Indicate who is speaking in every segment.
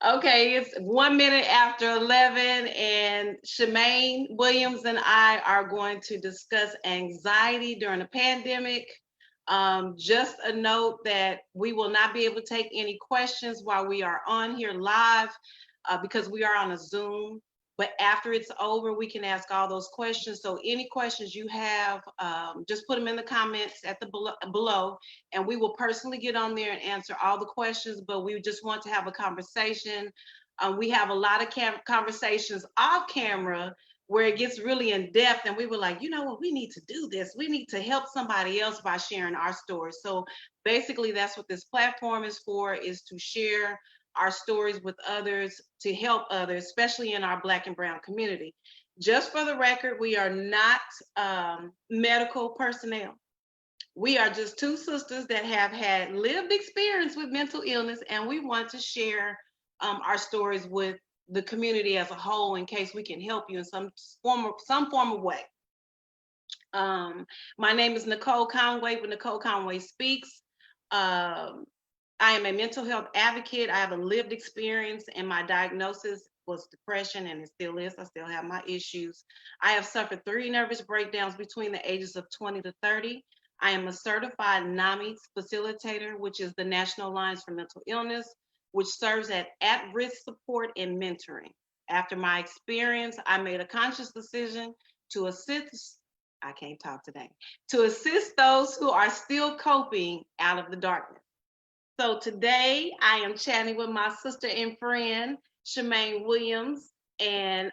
Speaker 1: Okay, it's 1 minute after 11, and Chamagne Williams and I are going to discuss anxiety during the pandemic. Just a note that we will not be able to take any questions while we are on here live because we are on a Zoom. But after it's over, we can ask all those questions. So any questions you have, just put them in the comments at the below, and we will personally get on there and answer all the questions. But we just want to have a conversation. We have a lot of conversations off camera where it gets really in depth, and we were like, you know what, we need to do this. We need to help somebody else by sharing our stories. So basically, that's what this platform is for: is to share our stories with others, to help others, especially in our Black and Brown community. Just for the record, we are not medical personnel. We are just two sisters that have had lived experience with mental illness, and we want to share our stories with the community as a whole in case we can help you in some form of way. My name is Nicole Conway with Nicole Conway Speaks. Um, I am a mental health advocate. I have a lived experience, and my diagnosis was depression, and it still is. I still have my issues. I have suffered 3 nervous breakdowns between the ages of 20 to 30. I am a certified NAMI facilitator, which is the National Alliance for Mental Illness, which serves at-risk support and mentoring. After my experience, I made a conscious decision to assist, I can't talk today, to assist those who are still coping out of the darkness. So today I am chatting with my sister and friend, Chamagne Williams, and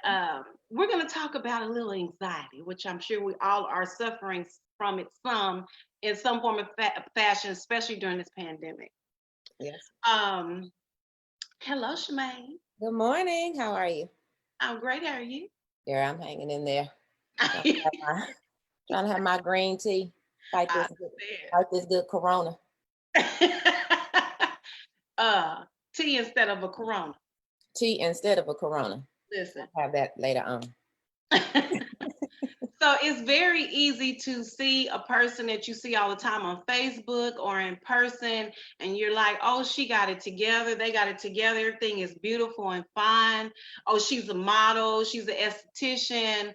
Speaker 1: we're going to talk about a little anxiety, which I'm sure we all are suffering from it in some form of fashion, especially during this pandemic.
Speaker 2: Yes.
Speaker 1: Um, Hello, Chamagne.
Speaker 2: Good morning. How are you?
Speaker 1: I'm great. How are you?
Speaker 2: There, I'm hanging in there, trying to
Speaker 1: I
Speaker 2: have my, trying to have my green tea. Fight this, fight this good Corona.
Speaker 1: uh, Tea instead of a Corona.
Speaker 2: Tea instead of a Corona.
Speaker 1: Listen.
Speaker 2: I'll have that later on.
Speaker 1: So it's very easy to see a person that you see all the time on Facebook or in person, and you're like, oh, she got it together. They got it together. Everything is beautiful and fine. Oh, she's a model. She's an esthetician.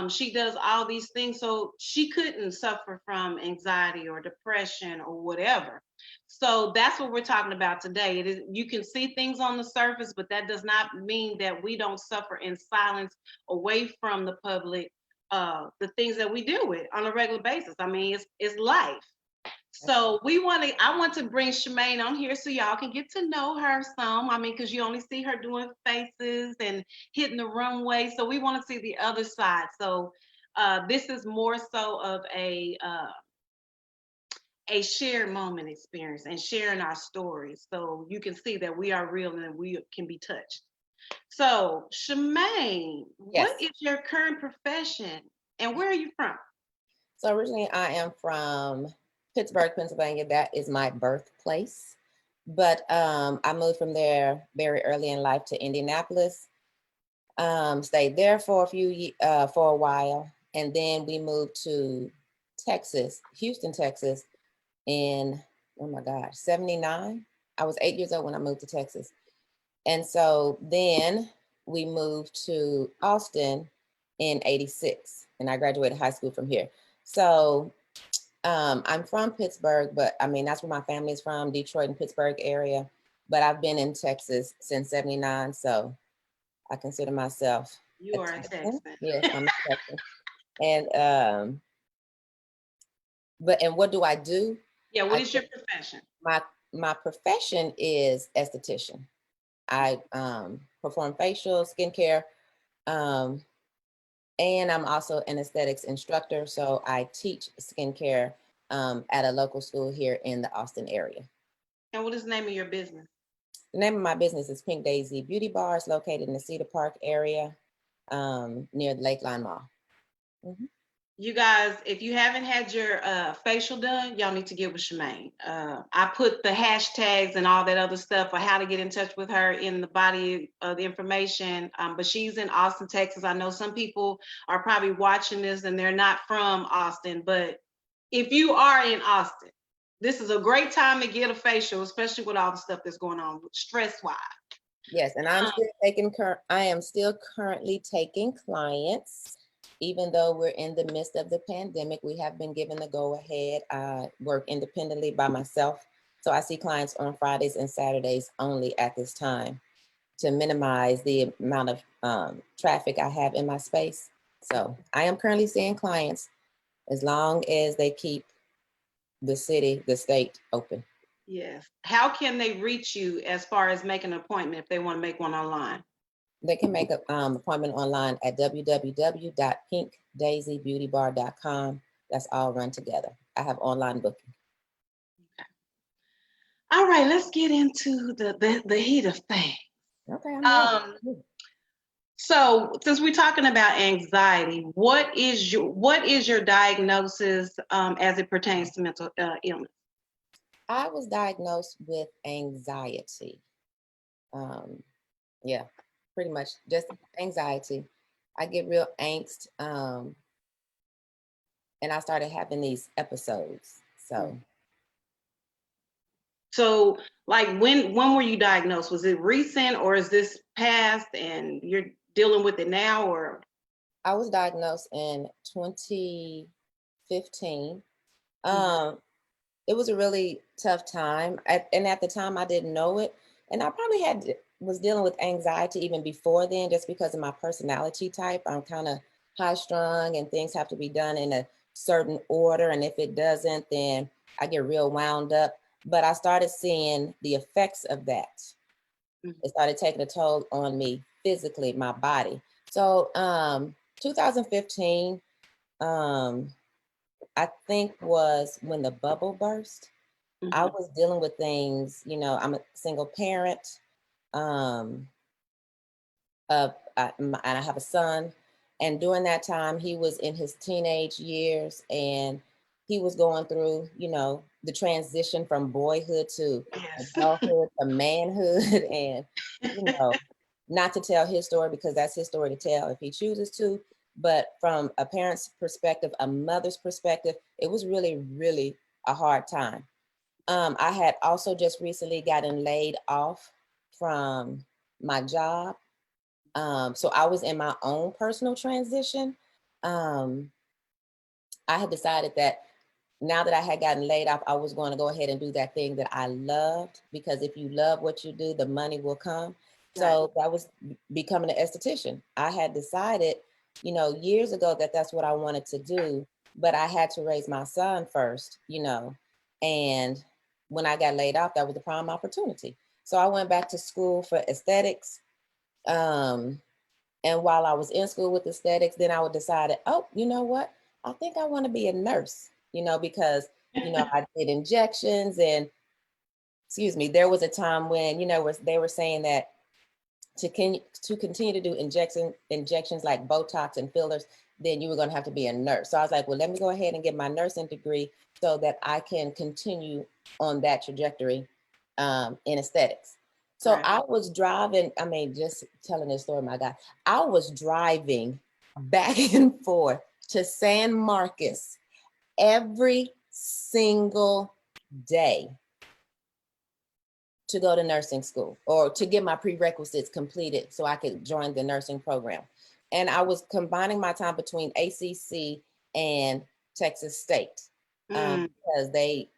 Speaker 1: She does all these things. So she couldn't suffer from anxiety or depression or whatever. So that's what we're talking about today. It is, you can see things on the surface, but that does not mean that we don't suffer in silence away from the public, the things that we deal with on a regular basis. I mean, it's life. So I want to bring Chamagne on here so y'all can get to know her some. I mean, because you only see her doing faces and hitting the runway. So we want to see the other side. So this is more so of a shared moment experience and sharing our stories. So you can see that we are real and we can be touched. So, Chamagne,
Speaker 2: Yes.
Speaker 1: what is your current profession and where are you from?
Speaker 2: So originally I am from Pittsburgh, Pennsylvania. That is my birthplace. But I moved from there very early in life to Indianapolis. Stayed there for for a while, and then we moved to Texas, Houston, Texas, in, oh my gosh, 79. I was 8 years old when I moved to Texas. And so then we moved to Austin in 86, and I graduated high school from here. So I'm from Pittsburgh, but I mean, that's where my family is from, Detroit and Pittsburgh area. But I've been in Texas since 79. So I consider myself
Speaker 1: You are a Texan.
Speaker 2: Yes, I'm a Texan. And and what do I do?
Speaker 1: Yeah, what is your profession?
Speaker 2: My profession is esthetician. I perform facial, skincare, and I'm also an aesthetics instructor. So I teach skincare at a local school here in the Austin area.
Speaker 1: And what is the name of your business?
Speaker 2: The name of my business is Pink Daisy Beauty Bar. It's located in the Cedar Park area near the Lakeline Mall. Mm-hmm.
Speaker 1: You guys, if you haven't had your facial done, y'all need to get with Chamagne. I put the hashtags and all that other stuff for how to get in touch with her in the body of the information. But she's in Austin, Texas. I know some people are probably watching this and they're not from Austin, but if you are in Austin, this is a great time to get a facial, especially with all the stuff that's going on stress-wise.
Speaker 2: Yes, and I am still currently taking clients, even though we're in the midst of the pandemic. We have been given the go ahead. I work independently by myself, so I see clients on Fridays and Saturdays only at this time to minimize the amount of traffic I have in my space. So I am currently seeing clients as long as they keep the city, the state open.
Speaker 1: Yes. How can they reach you as far as making an appointment if they want to make one online?
Speaker 2: They can make an appointment online at www.pinkdaisybeautybar.com. That's all run together. I have online booking.
Speaker 1: All right, let's get into the heat of things.
Speaker 2: Okay, I'm ready.
Speaker 1: Um, so since we're talking about anxiety, what is your diagnosis as it pertains to mental illness?
Speaker 2: I was diagnosed with anxiety. Yeah, pretty much just anxiety. I get real angst, and I started having these episodes.
Speaker 1: So, like, when were you diagnosed? Was it recent, or is this past, and you're dealing with it now, or?
Speaker 2: I was diagnosed in 2015. It was a really tough time, and at the time I didn't know it, and I probably was dealing with anxiety even before then, just because of my personality type. I'm kind of high strung, and things have to be done in a certain order, and if it doesn't, then I get real wound up. But I started seeing the effects of that. It started taking a toll on me physically, my body. So 2015, I think, was when the bubble burst. I was dealing with things, I'm a single parent. Um, and I have a son. And during that time, he was in his teenage years, and he was going through, the transition from boyhood to
Speaker 1: Yes.
Speaker 2: adulthood to manhood. And, not to tell his story because that's his story to tell if he chooses to. But from a parent's perspective, a mother's perspective, it was really, really a hard time. I had also just recently gotten laid off from my job. So I was in my own personal transition. I had decided that now that I had gotten laid off, I was going to go ahead and do that thing that I loved, because if you love what you do, the money will come. So that was becoming an esthetician. I had decided, years ago that that's what I wanted to do, but I had to raise my son first, and when I got laid off, that was the prime opportunity. So I went back to school for aesthetics. And while I was in school with aesthetics, then I would decide, oh, you know what? I think I want to be a nurse, because, I did injections, and excuse me, there was a time when, they were saying that to continue to do injections like Botox and fillers, then you were going to have to be a nurse. So I was like, well, let me go ahead and get my nursing degree so that I can continue on that trajectory in aesthetics. So I was driving, just telling this story, my God, I was driving back and forth to San Marcos every single day to go to nursing school or to get my prerequisites completed so I could join the nursing program. And I was combining my time between ACC and Texas State because they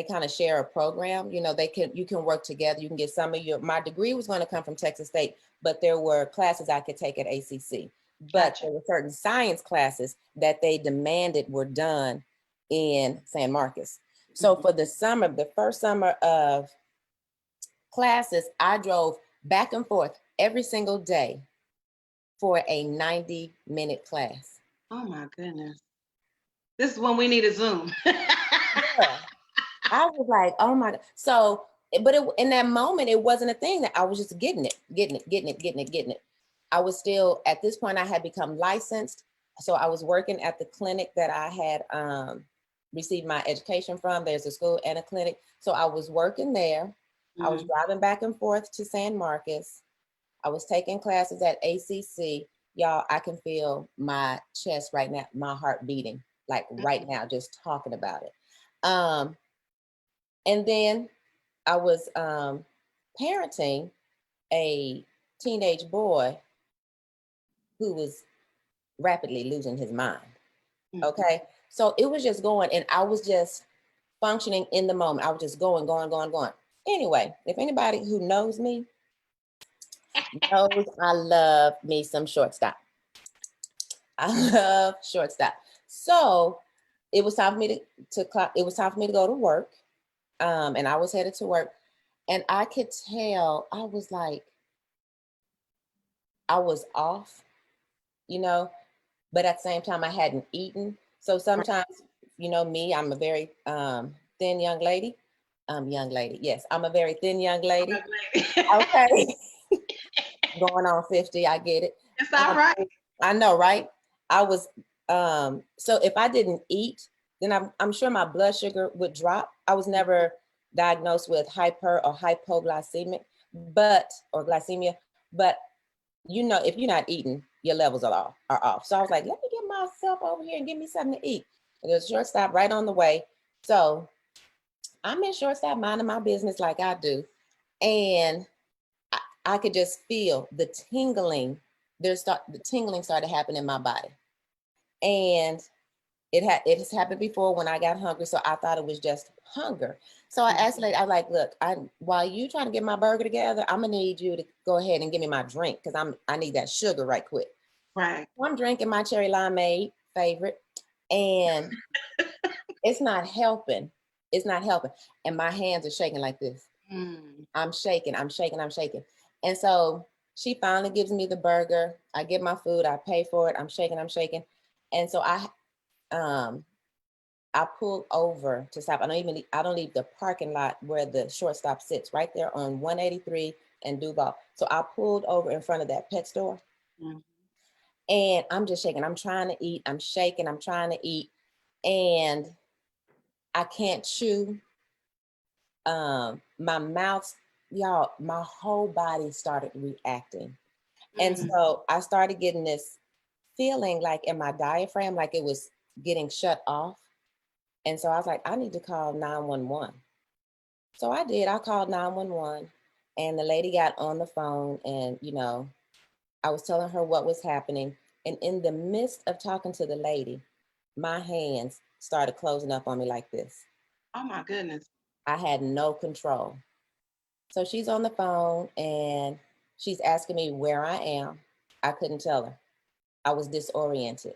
Speaker 2: kind of share a program. You can work together. You can get my degree was going to come from Texas State, but there were classes I could take at ACC. But there were certain science classes that they demanded were done in San Marcos. So for the first summer of classes, I drove back and forth every single day for a 90-minute class.
Speaker 1: Oh my goodness. This is when we need a Zoom.
Speaker 2: Yeah. I was like, oh my God. So, but in that moment, it wasn't a thing that I was just getting it. I was still, at this point, I had become licensed. So I was working at the clinic that I had received my education from. There's a school and a clinic. So I was working there. I was driving back and forth to San Marcos. I was taking classes at ACC. Y'all, I can feel my chest right now, my heart beating, like right now, just talking about it. And then I was parenting a teenage boy who was rapidly losing his mind. Okay. So it was just going, and I was just functioning in the moment. I was just going, going, going, going. Anyway, if anybody who knows me knows I love me some shortstop. I love shortstop. So it was time for me it was time for me to go to work. And I was headed to work, and I could tell I was like, I was off, you know, but at the same time I hadn't eaten. So sometimes, you know, me, I'm a very thin young lady. Yes, I'm a very thin young lady. Okay. Going on 50, I get it.
Speaker 1: It's all right.
Speaker 2: I know, right? I was so if I didn't eat, then I'm sure my blood sugar would drop. I was never diagnosed with hyper or hypoglycemic, or glycemia, but you know, if you're not eating, your levels are off. So I was like, let me get myself over here and give me something to eat. And there's a shortstop right on the way. So I'm in shortstop minding my business like I do. And I could just feel the tingling. The tingling started happening in my body. And it has happened before when I got hungry. So I thought it was just hunger. So I asked the lady, I was like, look, while you trying to get my burger together, I'm gonna need you to go ahead and give me my drink because I need that sugar right quick.
Speaker 1: Right.
Speaker 2: So I'm drinking my cherry limeade favorite, and it's not helping. It's not helping. And my hands are shaking like this. I'm shaking. And so she finally gives me the burger. I get my food, I pay for it. I'm shaking. And so I pull over to stop. I don't leave the parking lot where the shortstop sits, right there on 183 and Duval. So I pulled over in front of that pet store. And I'm just shaking. I'm trying to eat. I'm shaking. I'm trying to eat. And I can't chew. My mouth, y'all, my whole body started reacting. And so I started getting this feeling like in my diaphragm, like it was getting shut off. And so I was like, I need to call 911. So I did. I called 911, and the lady got on the phone, and, you know, I was telling her what was happening. And in the midst of talking to the lady, my hands started closing up on me like this.
Speaker 1: Oh my goodness.
Speaker 2: I had no control. So she's on the phone and she's asking me where I am. I couldn't tell her. I was disoriented.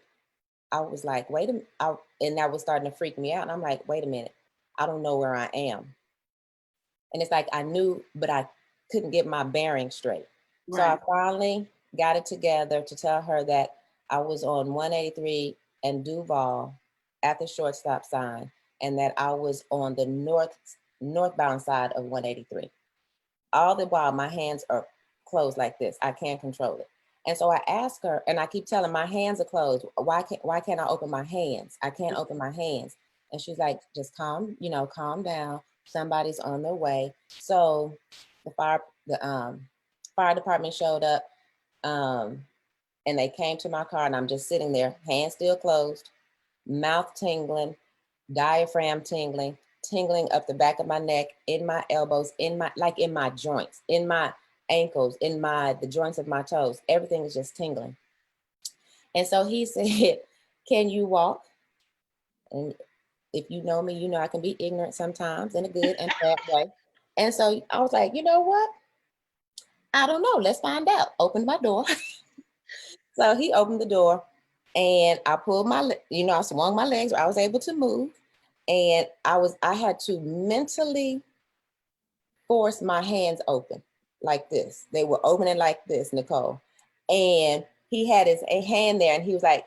Speaker 2: I was like, wait a minute. And that was starting to freak me out. And I'm like, wait a minute. I don't know where I am. And it's like I knew, but I couldn't get my bearings straight. Right. So I finally got it together to tell her that I was on 183 and Duval at the shortstop sign, and that I was on the northbound side of 183. All the while, my hands are closed like this. I can't control it. And so I asked her, and I keep telling my hands are closed. Why can't I open my hands? I can't open my hands. And she's like, just calm down. Somebody's on their way. So the fire department showed up, and they came to my car, and I'm just sitting there, hands still closed, mouth tingling, diaphragm tingling up the back of my neck, in my elbows, in my joints, in my ankles, in the joints of my toes. Everything is just tingling. And so he said, can you walk? And if you know me, you know I can be ignorant sometimes in a good and bad way. And so I was like, you know what? I don't know. Let's find out. Open my door. So he opened the door, and I pulled I swung my legs. I was able to move. And I had to mentally force my hands open like this. They were opening like this, Nicole. And he had his hand there, and he was like,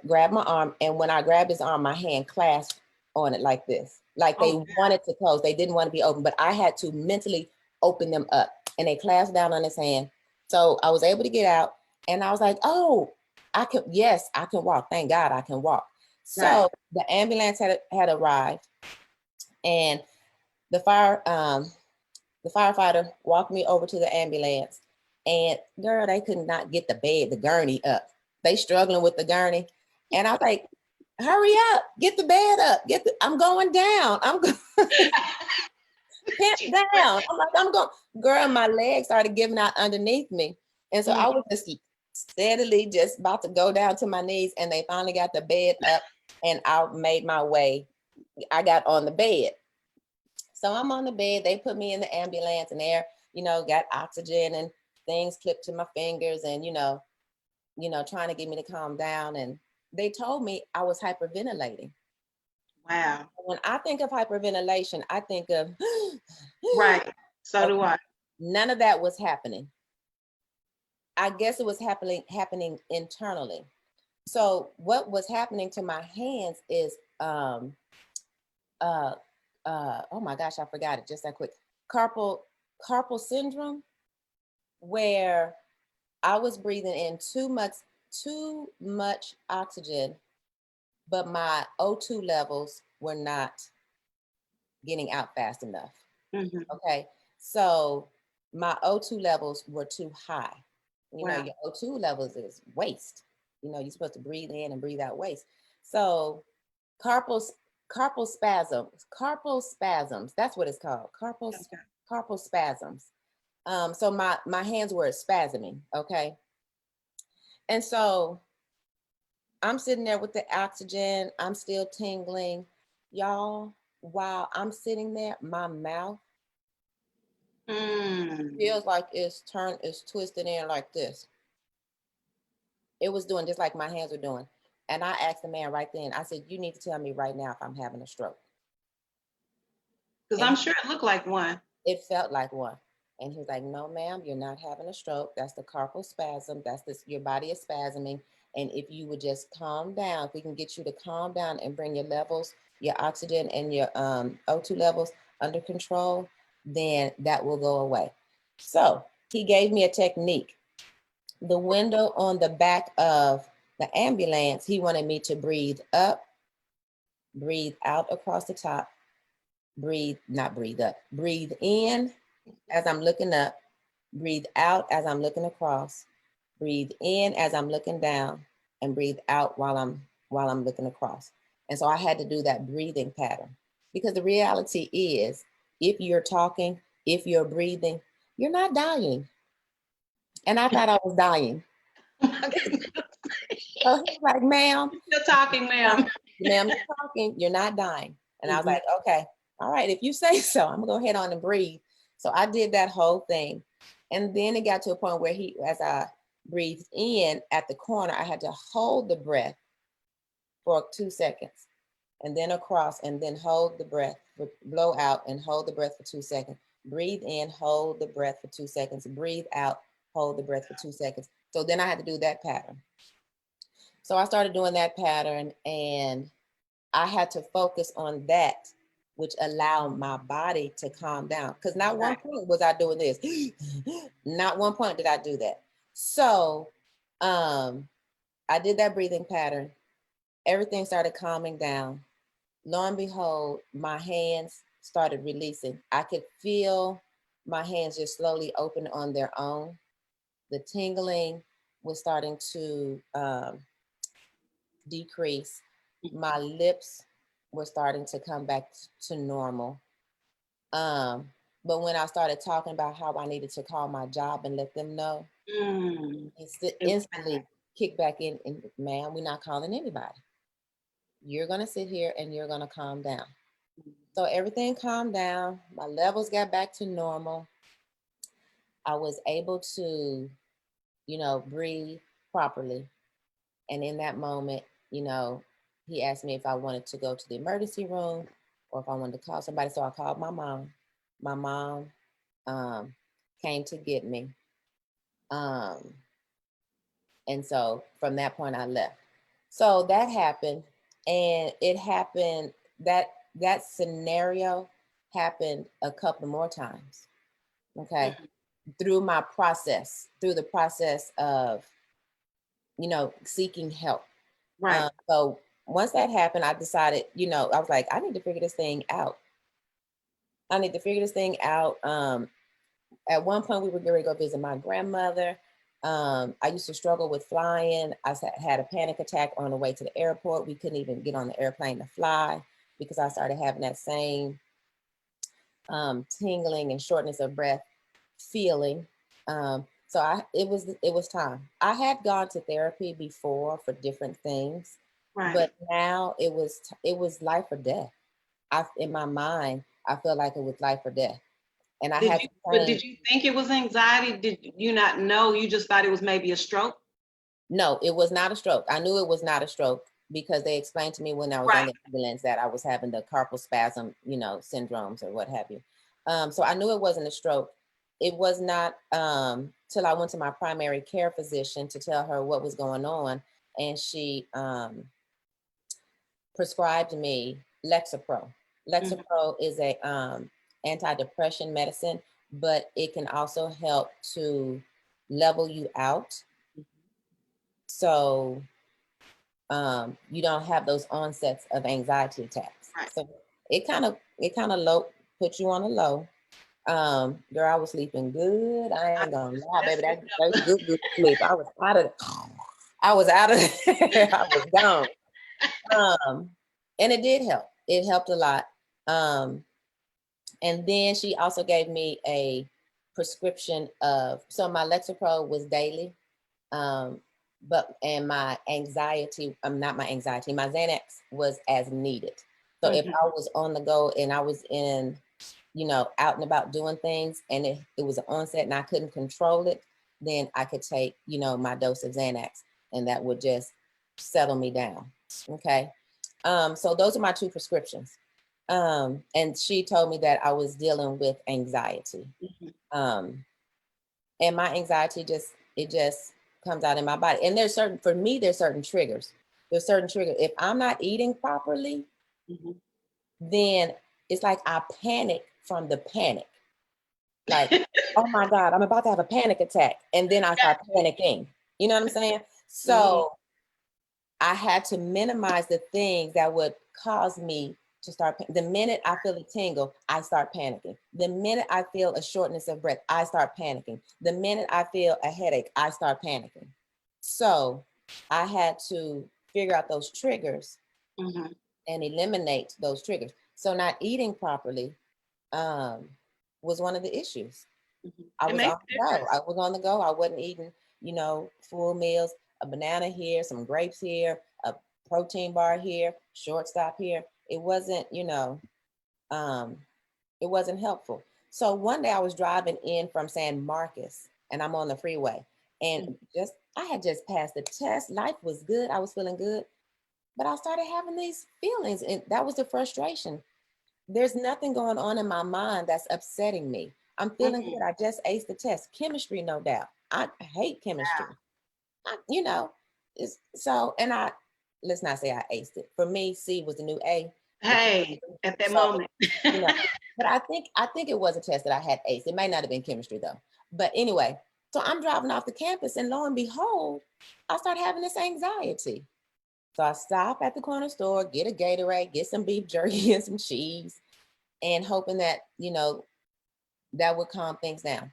Speaker 2: grab my arm. And when I grabbed his arm, my hand clasped on it like this. Like they wanted to close. They didn't want to be open, but I had to mentally open them up. And they clasped down on his hand. So I was able to get out. And I was like, oh, I can walk. Thank God I can walk. So the ambulance had arrived, and the firefighter walked me over to the ambulance, and girl, they could not get the gurney up. They struggling with the gurney. And I was like, hurry up, get the bed up, I'm going down. pimp down. I'm like, I'm going, girl, my legs started giving out underneath me. And so I was just steadily just about to go down to my knees, and they finally got the bed up, and I made my way. I got on the bed. So I'm on the bed. They put me in the ambulance, and they're, got oxygen and things clipped to my fingers, and, trying to get me to calm down. And they told me I was hyperventilating.
Speaker 1: Wow.
Speaker 2: When I think of hyperventilation, I think of
Speaker 1: right. So do I.
Speaker 2: None of that was happening. I guess it was happening internally. So what was happening to my hands is oh my gosh, I forgot it just that quick. Carpal syndrome, where I was breathing in too much oxygen, but my O2 levels were not getting out fast enough. Okay, so my O2 levels were too high. Your O2 levels is waste. You're supposed to breathe in and breathe out waste. So carpal spasms, that's what it's called. Carpal spasms. So my hands were spasming, okay? And so I'm sitting there with the oxygen, I'm still tingling. Y'all, while I'm sitting there, my mouth feels like it's twisted in like this. It was doing just like my hands were doing. And I asked the man right then, I said, you need to tell me right now if I'm having a stroke.
Speaker 1: Because I'm sure it looked like one.
Speaker 2: It felt like one. And he was like, no, ma'am, you're not having a stroke. That's the carpal spasm. That's this, your body is spasming. And if you would just calm down, if we can get you to calm down and bring your levels, your oxygen and your O2 levels under control, then that will go away. So he gave me a technique. The window on the back of the ambulance, he wanted me to breathe up, breathe out across the top, breathe in as I'm looking up, breathe out as I'm looking across, breathe in as I'm looking down, and breathe out while I'm looking across. And so I had to do that breathing pattern, because the reality is, if you're talking, if you're breathing, you're not dying. And I thought I was dying. So he's like, ma'am.
Speaker 1: You're talking, ma'am.
Speaker 2: Ma'am, you're talking, you're not dying. And I was like, okay, all right, if you say so, I'm gonna go ahead on and breathe. So I did that whole thing. And then it got to a point where as I breathed in at the corner, I had to hold the breath for 2 seconds, and then across, and then hold the breath, blow out and hold the breath for 2 seconds. Breathe in, hold the breath for 2 seconds, breathe out, hold the breath for 2 seconds. So then I had to do that pattern. So I started doing that pattern, and I had to focus on that, which allowed my body to calm down. Because not one point was I doing this. Not one point did I do that. So I did that breathing pattern. Everything started calming down. Lo and behold, my hands started releasing. I could feel my hands just slowly open on their own. The tingling was starting to decrease. My lips were starting to come back to normal. But when I started talking about how I needed to call my job and let them know, it instantly kicked back in, and ma'am, we're not calling anybody. You're gonna sit here and you're gonna calm down. So everything calmed down. My levels got back to normal. I was able to, breathe properly. And in that moment, he asked me if I wanted to go to the emergency room or if I wanted to call somebody. So I called my mom. My mom came to get me. And so from that point, I left. So that happened. And it happened, that scenario happened a couple more times. Okay. Through the process of, seeking help.
Speaker 1: Right.
Speaker 2: So once that happened, I decided, I was like, I need to figure this thing out. At one point, we were going to go visit my grandmother. I used to struggle with flying. I had a panic attack on the way to the airport. We couldn't even get on the airplane to fly because I started having that same tingling and shortness of breath feeling. So it was time. I had gone to therapy before for different things,
Speaker 1: Right.
Speaker 2: but now it was life or death. In my mind, I felt like it was life or death, and I had to
Speaker 1: But
Speaker 2: train.
Speaker 1: did you think it was anxiety? Did you not know? You just thought it was maybe a stroke?
Speaker 2: No, it was not a stroke. I knew it was not a stroke because they explained to me when I was on
Speaker 1: Right.
Speaker 2: the ambulance that I was having the carpal spasm, syndromes or what have you. So I knew it wasn't a stroke. It was not till I went to my primary care physician to tell her what was going on, and she prescribed me Lexapro. Lexapro is a antidepressant medicine, but it can also help to level you out. So you don't have those onsets of anxiety attacks.
Speaker 1: Right.
Speaker 2: So it kind of low put you on a low. Girl, I was sleeping good. I ain't gonna lie, baby. That good sleep. I was out of there. I was gone. And it did help. It helped a lot. And then she also gave me a prescription so my Lexapro was daily. And my anxiety, not my anxiety, my Xanax was as needed. So if I was on the go and I was in, out and about doing things and it was an onset and I couldn't control it, then I could take, my dose of Xanax and that would just settle me down. Okay. So those are my two prescriptions. And she told me that I was dealing with anxiety. And my anxiety just comes out in my body. And there's certain triggers. There's certain triggers. If I'm not eating properly, then it's like I panic from the panic. Like, oh my God, I'm about to have a panic attack. And then I start panicking. You know what I'm saying? So I had to minimize the things that would cause me to start. The minute I feel a tingle, I start panicking. The minute I feel a shortness of breath, I start panicking. The minute I feel a headache, I start panicking. So I had to figure out those triggers and eliminate those triggers. So not eating properly was one of the issues. I was on the go. I wasn't eating, full meals, a banana here, some grapes here, a protein bar here, shortstop here. It wasn't, it wasn't helpful. So one day I was driving in from San Marcos and I'm on the freeway and I had just passed the test. Life was good. I was feeling good, but I started having these feelings and that was the frustration. There's nothing going on in my mind that's upsetting me. I'm feeling good. I just aced the test. Chemistry, no doubt. I hate chemistry. Let's not say I aced it. For me, C was the new A.
Speaker 1: Hey, at that moment.
Speaker 2: But I think it was a test that I had aced. It might not have been chemistry though. But anyway, so I'm driving off the campus and lo and behold, I start having this anxiety. So I stop at the corner store, get a Gatorade, get some beef jerky and some cheese, and hoping that, that would calm things down.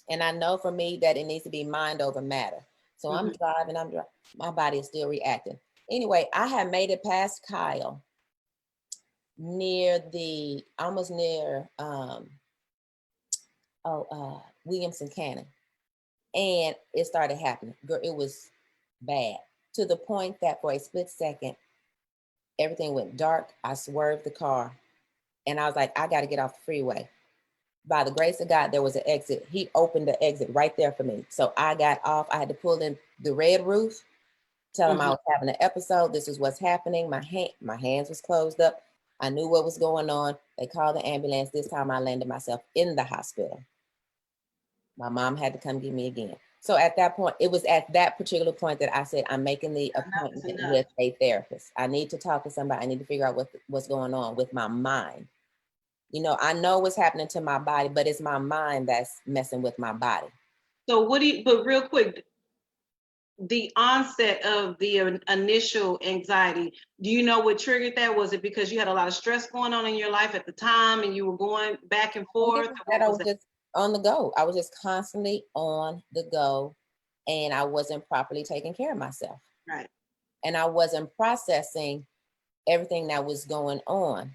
Speaker 2: And I know for me that it needs to be mind over matter. So I'm driving, my body is still reacting. Anyway, I had made it past Kyle almost near Williamson Cannon. And it started happening. Girl, it was bad to the point that for a split second, everything went dark. I swerved the car and I was like, I got to get off the freeway. By the grace of God, there was an exit. He opened the exit right there for me. So I got off. I had to pull in the red roof, tell him I was having an episode. This is what's happening. My hands was closed up. I knew what was going on. They called the ambulance. This time I landed myself in the hospital. My mom had to come get me again. So at that point, it was at that particular point that I said, I'm making the appointment with a therapist. I need to talk to somebody. I need to figure out what's going on with my mind. I know what's happening to my body, but it's my mind that's messing with my body.
Speaker 1: So but real quick, the onset of the initial anxiety, do you know what triggered that? Was it because you had a lot of stress going on in your life at the time and you were going back and forth?
Speaker 2: I was just on the go. I was just constantly on the go and I wasn't properly taking care of myself.
Speaker 1: Right.
Speaker 2: And I wasn't processing everything that was going on,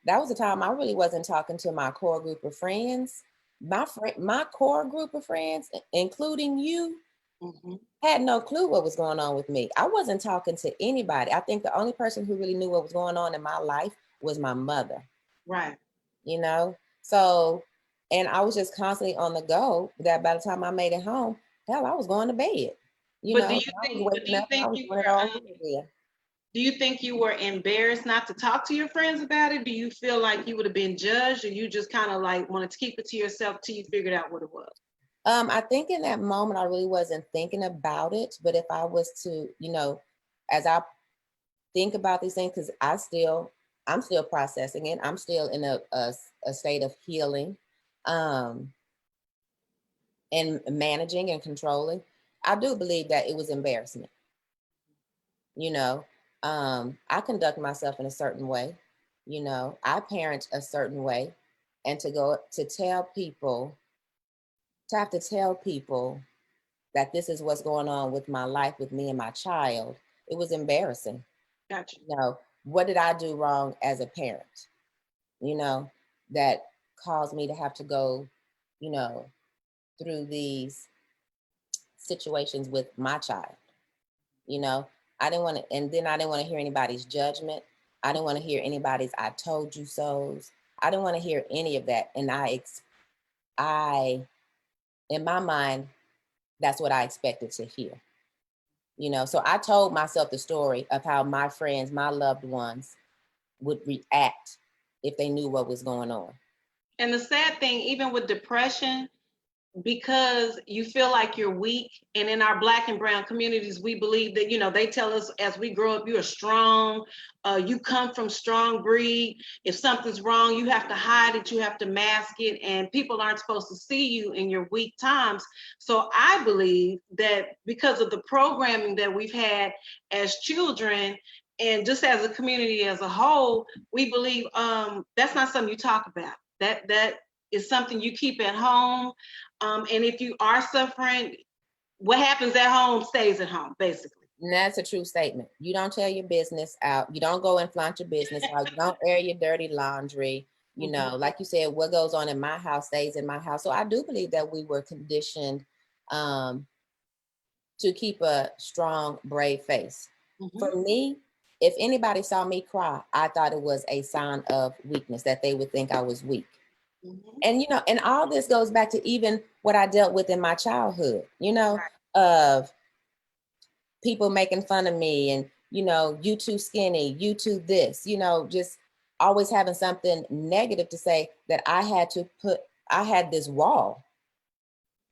Speaker 2: that was a time I really wasn't talking to my core group of friends. My core group of friends, including you,
Speaker 1: Mhm.
Speaker 2: had no clue what was going on with me. I wasn't talking to anybody. I think the only person who really knew what was going on in my life was my mother,
Speaker 1: Right.
Speaker 2: you know? So, and I was just constantly on the go that by the time I made it home, hell, I was going to bed, you
Speaker 1: But
Speaker 2: know?
Speaker 1: do
Speaker 2: And
Speaker 1: you
Speaker 2: I was
Speaker 1: think? But do
Speaker 2: waking
Speaker 1: you
Speaker 2: up and I
Speaker 1: think
Speaker 2: was
Speaker 1: you
Speaker 2: doing it
Speaker 1: were?
Speaker 2: all over again.
Speaker 1: Do you think you were embarrassed not to talk to your friends about it? Do you feel like you would have been judged, or you just kind of like wanted to keep it to yourself till you figured out what it was?
Speaker 2: I think in that moment, I really wasn't thinking about it. But if I was to, as I think about these things, because I'm still processing it. I'm still in a state of healing, um, and managing and controlling. I do believe that it was embarrassment. You know, I conduct myself in a certain way. I parent a certain way, and to have to tell people that this is what's going on with my life, with me and my child, it was embarrassing.
Speaker 1: Gotcha.
Speaker 2: What did I do wrong as a parent? You know, that caused me to have to go, you know, through these situations with my child. You know, I didn't want to, and then I didn't want to hear anybody's judgment. I didn't want to hear anybody's "I told you so's." I didn't want to hear any of that, and I, in my mind, that's what I expected to hear. So I told myself the story of how my friends, my loved ones, would react if they knew what was going on.
Speaker 1: And the sad thing, even with depression, because you feel like you're weak, and in our black and brown communities we believe that, they tell us as we grow up, you're strong, you come from strong breed. If something's wrong, you have to hide it, you have to mask it, and people aren't supposed to see you in your weak times. So I believe that because of the programming that we've had as children, and just as a community as a whole, we believe that's not something you talk about. That is something you keep at home. And if you are suffering, what happens at home stays at home, basically.
Speaker 2: And that's a true statement. You don't tell your business out. You don't go and flaunt your business out. You don't air your dirty laundry. Like you said, what goes on in my house stays in my house. So I do believe that we were conditioned um, to keep a strong, brave face.
Speaker 1: Mm-hmm.
Speaker 2: For me, if anybody saw me cry, I thought it was a sign of weakness, that they would think I was weak.
Speaker 1: Mm-hmm.
Speaker 2: And all this goes back to even what I dealt with in my childhood,
Speaker 1: Right.
Speaker 2: of people making fun of me and, you too skinny, you too this, just always having something negative to say, that I had this wall,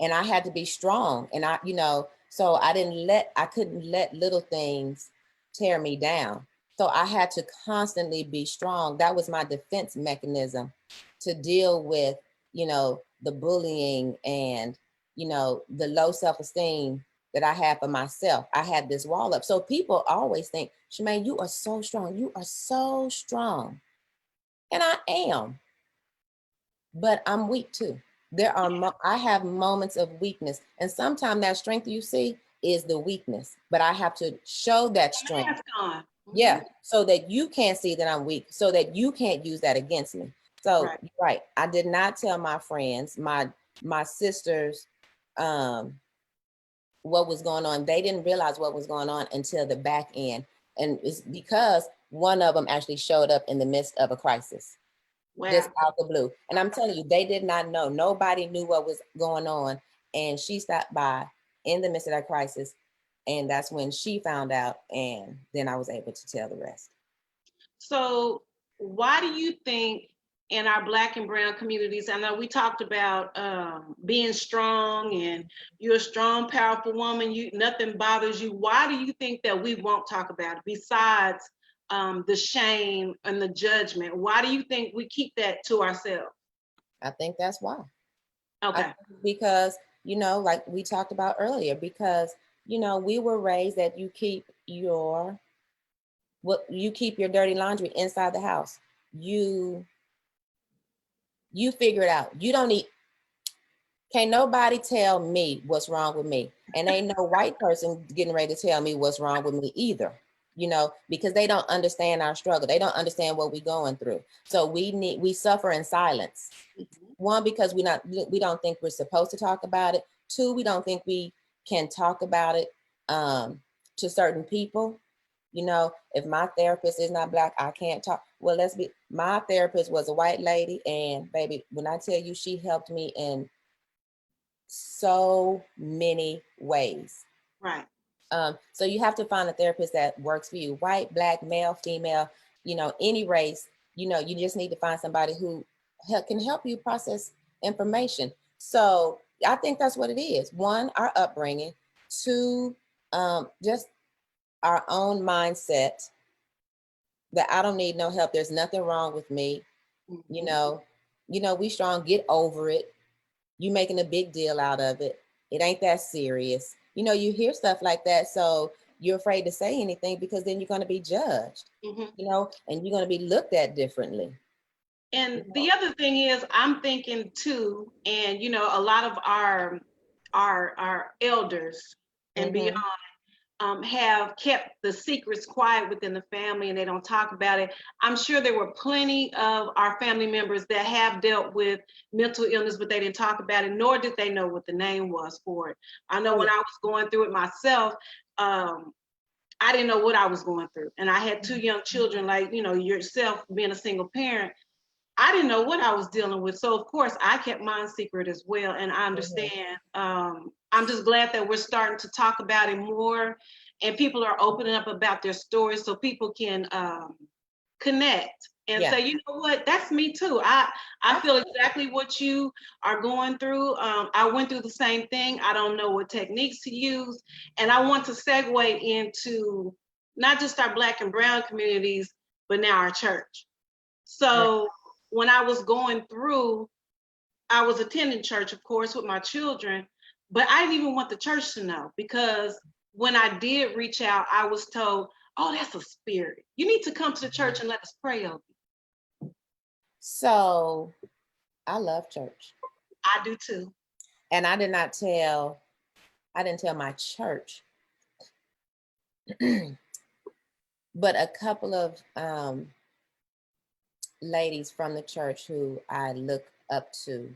Speaker 2: and I had to be strong. And so I couldn't let little things tear me down. So I had to constantly be strong. That was my defense mechanism to deal with, the bullying and, the low self-esteem that I had for myself. I had this wall up. So people always think, Chamagne, you are so strong. You are so strong. And I am, but I'm weak too. I have moments of weakness, and sometimes that strength you see is the weakness, but I have to show that strength.
Speaker 1: Mask on.
Speaker 2: Yeah, so that you can't see that I'm weak, so that you can't use that against me. So, right, I did not tell my friends, my sisters, what was going on. They didn't realize what was going on until the back end, and it's because one of them actually showed up in the midst of a crisis.
Speaker 1: Wow.
Speaker 2: Just out the blue. And I'm telling you, they did not know. Nobody knew what was going on. And she stopped by in the midst of that crisis. And that's when she found out. And then I was able to tell the rest.
Speaker 1: So why do you think in our black and brown communities, I know we talked about being strong, and you're a strong, powerful woman, nothing bothers you. Why do you think that we won't talk about it besides the shame and the judgment? Why do you think we keep that to ourselves?
Speaker 2: I think that's why.
Speaker 1: Okay.
Speaker 2: Because, like we talked about earlier, because, we were raised that you keep your dirty laundry inside the house. You figure it out. You don't need Can't nobody tell me what's wrong with me. And ain't no white person getting ready to tell me what's wrong with me either. you know, because they don't understand our struggle. They don't understand what we're going through. So we suffer in silence.
Speaker 1: Mhm.
Speaker 2: One, because we don't think we're supposed to talk about it. Two, we don't think we can talk about it to certain people. You know, if my therapist is not Black, I can't talk. Well, my therapist was a white lady, and baby, when I tell you, she helped me in so many ways.
Speaker 1: Right.
Speaker 2: So you have to find a therapist that works for you, white, Black, male, female, you know, any race. You know, you just need to find somebody who can help you process information. So I think that's what it is. One, our upbringing. Two, just our own mindset that I don't need no help. There's nothing wrong with me. You
Speaker 1: Mhm.
Speaker 2: know, we strong, get over it. You making a big deal out of it. It ain't that serious. You know, you hear stuff like that. So you're afraid to say anything because then you're going to be judged,
Speaker 1: Mhm.
Speaker 2: you know, and you're going to be looked at differently.
Speaker 1: And the other thing is, I'm thinking too, and a lot of our elders and beyond
Speaker 2: Mm-hmm.
Speaker 1: have kept the secrets quiet within the family, and they don't talk about it. I'm sure there were plenty of our family members that have dealt with mental illness, but they didn't talk about it, nor did they know what the name was for it. I know
Speaker 2: Oh,
Speaker 1: when
Speaker 2: yeah.
Speaker 1: I was going through it myself, I didn't know what I was going through, and I had two young children, like yourself, being a single parent. I didn't know what I was dealing with. So of course I kept mine secret as well. And I
Speaker 2: Mhm.
Speaker 1: understand. I'm just glad that we're starting to talk about it more, and people are opening up about their stories so people can connect and
Speaker 2: Yeah.
Speaker 1: say, you know what, that's me too. I feel
Speaker 2: Absolutely.
Speaker 1: exactly what you are going through. I went through the same thing. I don't know what techniques to use. And I want to segue into not just our Black and Brown communities, but now our church.
Speaker 2: Right.
Speaker 1: So when I was going through, I was attending church, of course, with my children, but I didn't even want the church to know, because when I did reach out, I was told, oh, that's a spirit. You need to come to the church and let us pray over you.
Speaker 2: So I love church.
Speaker 1: I do too.
Speaker 2: And I didn't tell my church, but a couple of ladies from the church who I look up to,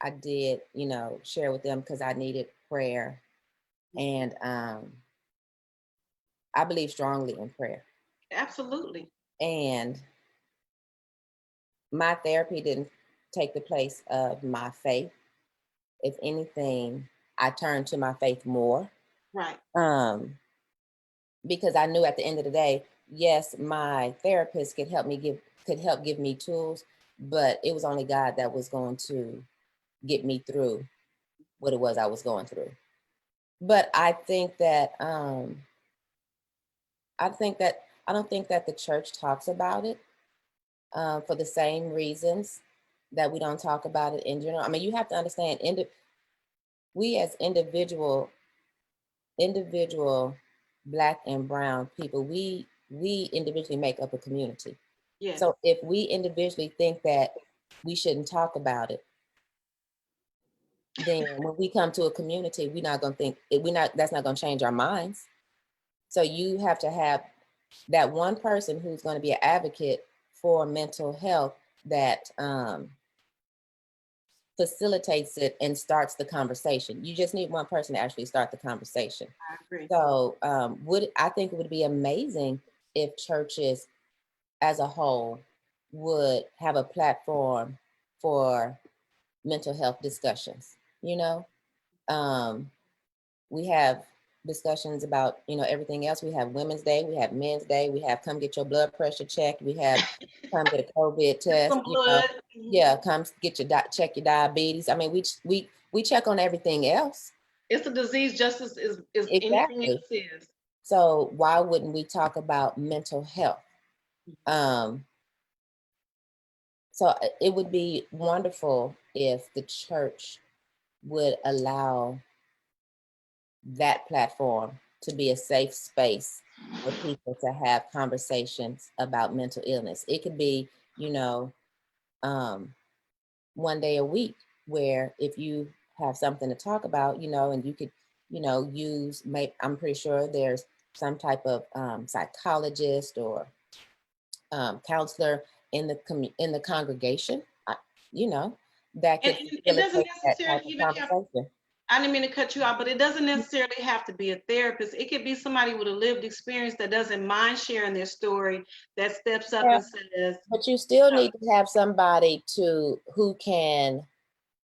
Speaker 2: I did, share with them because I needed prayer. And I believe strongly in prayer.
Speaker 1: Absolutely.
Speaker 2: And my therapy didn't take the place of my faith. If anything, I turned to my faith more.
Speaker 1: Right.
Speaker 2: Um, because I knew at the end of the day, yes, my therapist could help give me tools, but it was only God that was going to get me through what it was I was going through. But I don't think that the church talks about it for the same reasons that we don't talk about it in general. I mean, you have to understand, we as individual Black and brown people, we individually make up a community.
Speaker 1: Yes.
Speaker 2: So if we individually think that we shouldn't talk about it, then when we come to a community, we're not going to think we're not that's not going to change our minds. So you have to have that one person who's going to be an advocate for mental health that facilitates it and starts the conversation. You just need one person to actually start the conversation.
Speaker 1: I agree.
Speaker 2: So would I think it would be amazing if churches as a whole would have a platform for mental health discussions. You know, um, we have discussions about everything else. We have Women's Day, we have Men's Day, we have come get your blood pressure checked, we have come get a COVID
Speaker 1: Just
Speaker 2: test.
Speaker 1: some blood. Mhm.
Speaker 2: Yeah, come get your check your diabetes. I mean, we check on everything else.
Speaker 1: It's a disease just as anything
Speaker 2: Exactly.
Speaker 1: else is.
Speaker 2: So why wouldn't we talk about mental health? Um, so it would be wonderful if the church would allow that platform to be a safe space for people to have conversations about mental illness. It could be, you know, um, one day a week where if you have something to talk about, and you could, use, I'm pretty sure there's some type of psychologist or counselor in the congregation, you know, that
Speaker 1: And
Speaker 2: could
Speaker 1: it doesn't
Speaker 2: facilitate that
Speaker 1: necessarily
Speaker 2: type of
Speaker 1: even have,
Speaker 2: conversation.
Speaker 1: I didn't mean to cut you off, but it doesn't necessarily have to be a therapist. It could be somebody with a lived experience that doesn't mind sharing their story, that steps up
Speaker 2: Yeah,
Speaker 1: and says,
Speaker 2: but you still need to have somebody who can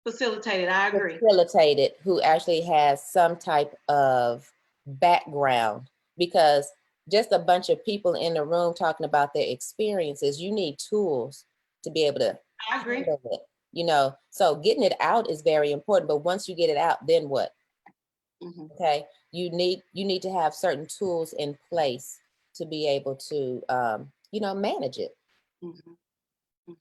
Speaker 1: facilitate it. I agree.
Speaker 2: facilitate it, who actually has some type of background, because just a bunch of people in the room talking about their experiences, you need tools to be able to
Speaker 1: I agree.
Speaker 2: handle it, you know. So getting it out is very important, but once you get it out, then what?
Speaker 1: Mhm.
Speaker 2: Okay, you need to have certain tools in place to be able to manage it.
Speaker 1: Mhm. Mhm.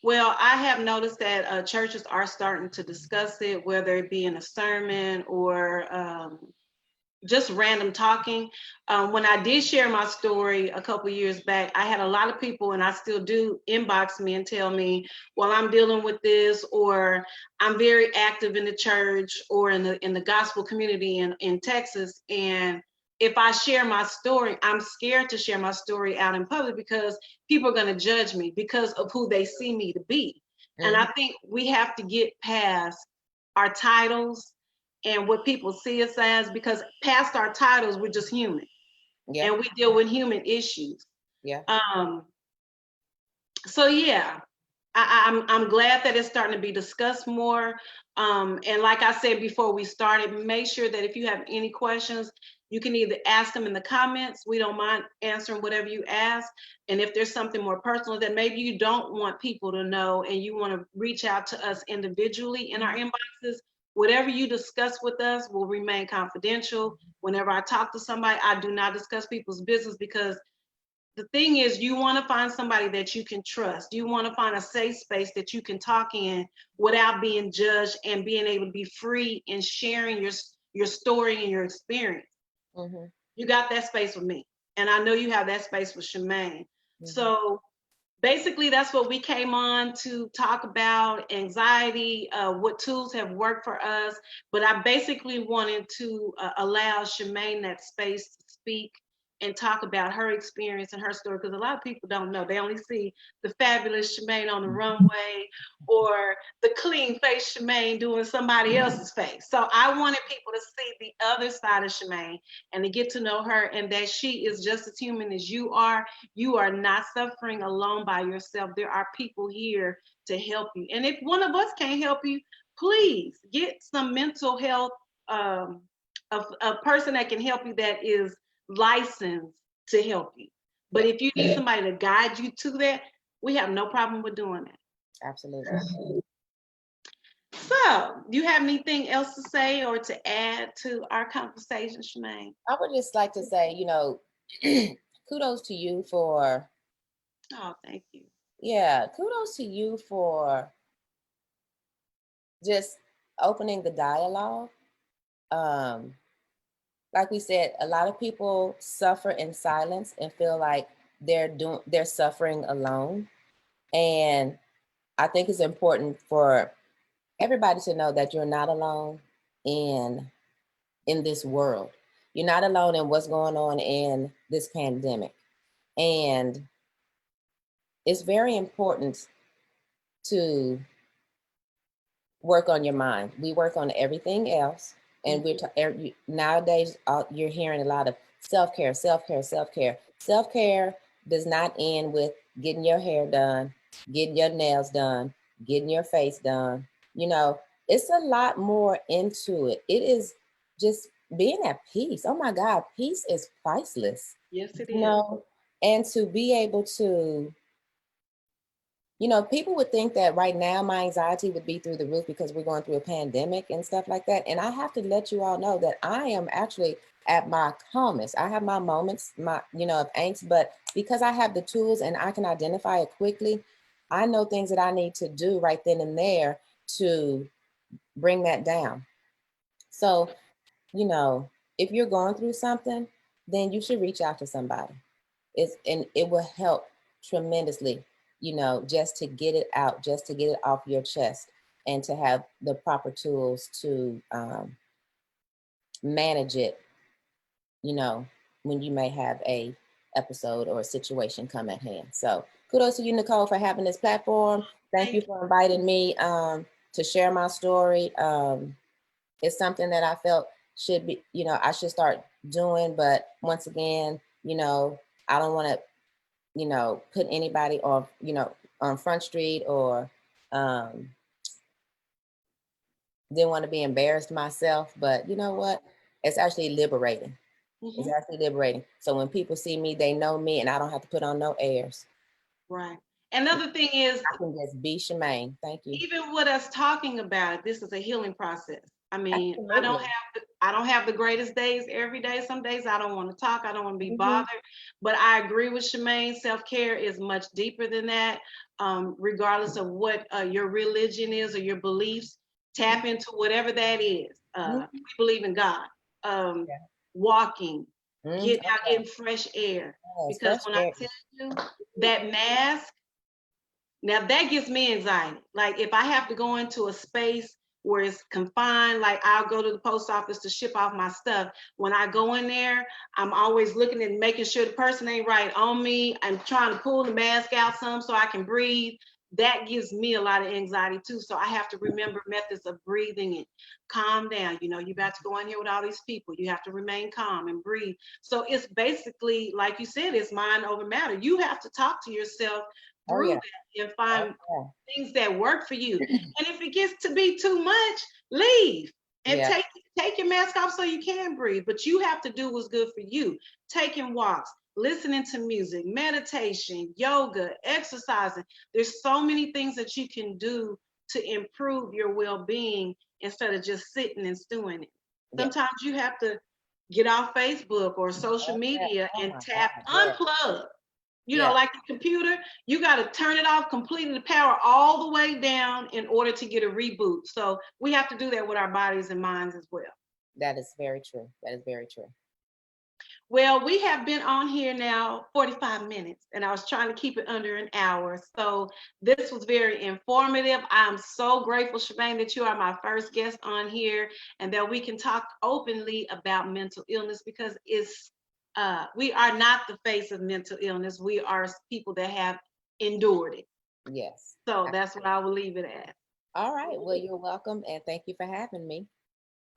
Speaker 1: Well, I have noticed that churches are starting to discuss it, whether it be in a sermon or just random talking. When I did share my story a couple years back, I had a lot of people, and I still do, inbox me and tell me, well, I'm dealing with this, or I'm very active in the church or in the gospel community in Texas. And if I share my story, I'm scared to share my story out in public because people are going to judge me because of who they see me to be. And I think we have to get past our titles and what people see us as, because past our titles, we're just human.
Speaker 2: Yeah.
Speaker 1: And we deal with human issues.
Speaker 2: Yeah.
Speaker 1: So yeah, I'm glad that it's starting to be discussed more. And like I said before we started, make sure that if you have any questions, you can either ask them in the comments. We don't mind answering whatever you ask. And if there's something more personal that maybe you don't want people to know and you want to reach out to us individually in our inboxes, whatever you discuss with us will remain confidential. Whenever I talk to somebody, I do not discuss people's business, because the thing is, you want to find somebody that you can trust. You want to find a safe space that you can talk in without being judged, and being able to be free in sharing your story and your experience.
Speaker 2: Mm-hmm.
Speaker 1: You got that space with me, and I know you have that space with Chamagne.
Speaker 2: Mm-hmm.
Speaker 1: So basically, that's what we came on to talk about: anxiety, what tools have worked for us. But I basically wanted to allow Chamagne that space to speak and talk about her experience and her story, because a lot of people don't know. They only see the fabulous Chamagne on the runway, or the clean face Chamagne doing somebody else's face. So I wanted people to see the other side of Chamagne and to get to know her, and that she is just as human as you are. You are not suffering alone by yourself. There are people here to help you. And if one of us can't help you, please get some mental health, a person that can help you, that is licensed to help you. But if you need somebody to guide you to that, we have no problem with doing that.
Speaker 2: Absolutely.
Speaker 1: So, do you have anything else to say or to add to our conversation, Chamagne?
Speaker 2: I would just like to say, kudos to you for,
Speaker 1: Oh, thank you.
Speaker 2: yeah, kudos to you for just opening the dialogue. Like we said, a lot of people suffer in silence and feel like they're suffering alone. And I think it's important for everybody to know that you're not alone in this world. You're not alone in what's going on in this pandemic. And it's very important to work on your mind. We work on everything else. And nowadays, you're hearing a lot of self-care, self-care, self-care. Self-care does not end with getting your hair done, getting your nails done, getting your face done. It's a lot more into it. It is just being at peace. Oh my God, peace is priceless.
Speaker 1: Yes, it is.
Speaker 2: And to be able to, people would think that right now my anxiety would be through the roof because we're going through a pandemic and stuff like that. And I have to let you all know that I am actually at my calmest. I have my moments, of angst, but because I have the tools and I can identify it quickly, I know things that I need to do right then and there to bring that down. So, if you're going through something, then you should reach out to somebody. And it will help tremendously, just to get it out, just to get it off your chest, and to have the proper tools to manage it, you know, when you may have a episode or a situation come at hand. So kudos to you, Nicole, for having this platform. Thank you for inviting me to share my story. It's something that I felt should be, I should start doing. But once again, I don't want to, put anybody on Front Street or didn't want to be embarrassed myself. But you know what? It's actually liberating.
Speaker 1: Mm-hmm.
Speaker 2: It's actually liberating. So when people see me, they know me and I don't have to put on no airs.
Speaker 1: Right. Another thing is,
Speaker 2: I can just be Chamagne. Thank you.
Speaker 1: Even with us talking about it, this is a healing process. I mean,
Speaker 2: Absolutely.
Speaker 1: I don't have the greatest days every day. Some days I don't want to talk. I don't want to be
Speaker 2: Mhm.
Speaker 1: bothered. But I agree with Chamagne. Self-care is much deeper than that. Regardless of what your religion is or your beliefs, tap into whatever that is. We believe in God. Walking, getting out, getting fresh air.
Speaker 2: Yes,
Speaker 1: Because
Speaker 2: fresh
Speaker 1: when
Speaker 2: air.
Speaker 1: I tell you that mask, now that gives me anxiety. Like if I have to go into a space where it's confined, like I'll go to the post office to ship off my stuff. When I go in there, I'm always looking and making sure the person ain't right on me. I'm trying to pull the mask out some so I can breathe. That gives me a lot of anxiety too. So I have to remember methods of breathing and calm down. You about to go in here with all these people. You have to remain calm and breathe. So it's basically, like you said, it's mind over matter. You have to talk to yourself through that and find things that work for you. And if it gets to be too much, leave and take your mask off so you can breathe. But you have to do what's good for you. Taking walks, listening to music, meditation, yoga, exercising. There's so many things that you can do to improve your well-being instead of just sitting and stewing it. Sometimes you have to get off Facebook or social media and unplug. Like the computer, you got to turn it off completely, the power all the way down in order to get a reboot. So we have to do that with our bodies and minds as well.
Speaker 2: That is very true. That is very true.
Speaker 1: Well, we have been on here now 45 minutes, and I was trying to keep it under an hour. So this was very informative. I'm so grateful, Chamagne, that you are my first guest on here and that we can talk openly about mental illness because we are not the face of mental illness. We are people that have endured it.
Speaker 2: Yes.
Speaker 1: So that's what I will leave it at.
Speaker 2: All right. Well, you're welcome. And thank you for having me.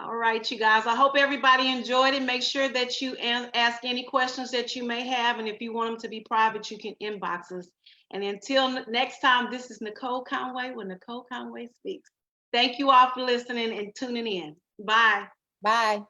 Speaker 1: All right, you guys. I hope everybody enjoyed it. Make sure that you ask any questions that you may have. And if you want them to be private, you can inbox us. And until next time, this is Nicole Conway with Nicole Conway Speaks. Thank you all for listening and tuning in. Bye.
Speaker 2: Bye.